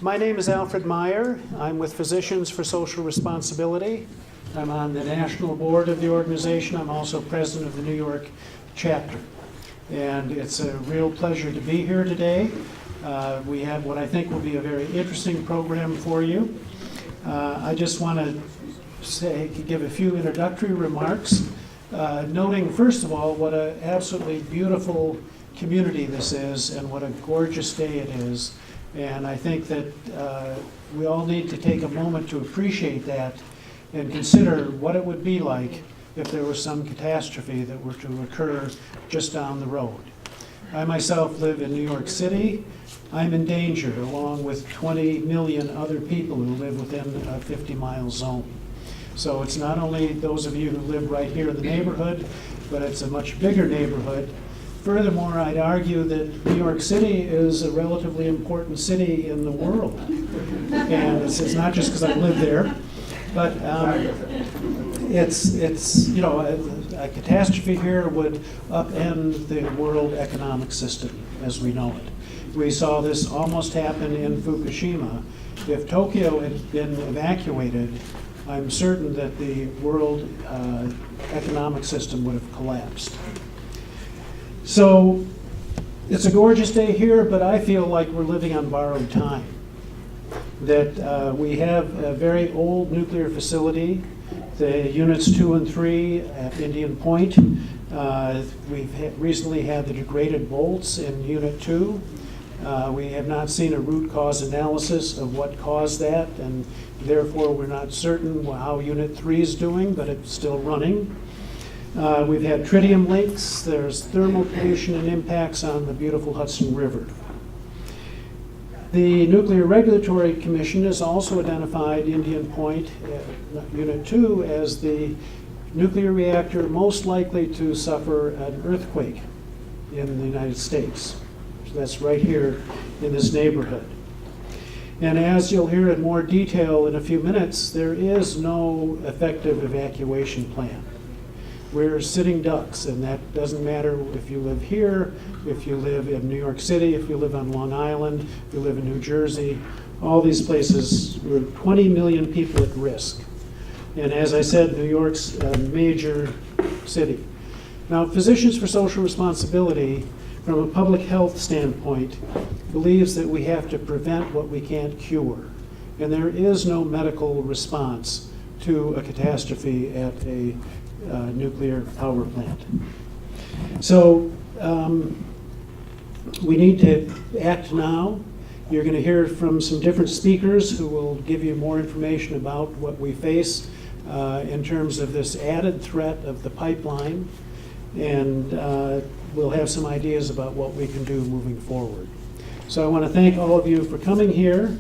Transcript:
My name is Alfred Meyer. I'm with Physicians for Social Responsibility. I'm on the national board of the organization. I'm also president of the New York chapter. And it's a real pleasure to be here today. We have what I think will be a very interesting program for you. I just want to give a few introductory remarks, noting first of all what an absolutely beautiful community this is and what a gorgeous day it is. And I think that we all need to take a moment to appreciate that and consider what it would be like if there was some catastrophe that were to occur just down the road. I myself live in New York City. I'm in danger along with 20 million other people who live within a 50-mile zone. So it's not only those of you who live right here in the neighborhood, but it's a much bigger neighborhood. Furthermore, I'd argue that New York City is a relatively important city in the world. And it's not just because I live there, but it's you know, a catastrophe here would upend the world economic system as we know it. We saw this almost happen in Fukushima. If Tokyo had been evacuated, I'm certain that the world economic system would have collapsed. So it's a gorgeous day here, but I feel like we're living on borrowed time. That we have a very old nuclear facility, the units 2 and 3 at Indian Point. We've recently had the degraded bolts in Unit 2. We have not seen a root cause analysis of what caused that, and therefore we're not certain how Unit 3 is doing, but it's still running. We've had tritium leaks. There's thermal pollution and impacts on the beautiful Hudson River. The Nuclear Regulatory Commission has also identified Indian Point, Unit 2, as the nuclear reactor most likely to suffer an earthquake in the United States. So that's right here in this neighborhood. And as you'll hear in more detail in a few minutes, there is no effective evacuation plan. We're sitting ducks, and that doesn't matter if you live here, if you live in New York City, if you live on Long Island, if you live in New Jersey. All these places, we're 20 million people at risk. And as I said, New York's a major city. Now, Physicians for Social Responsibility, from a public health standpoint, believes that we have to prevent what we can't cure. And there is no medical response to a catastrophe at a nuclear power plant. So we need to act now. You're going to hear from some different speakers who will give you more information about what we face in terms of this added threat of the pipeline, and we'll have some ideas about what we can do moving forward. So I want to thank all of you for coming here.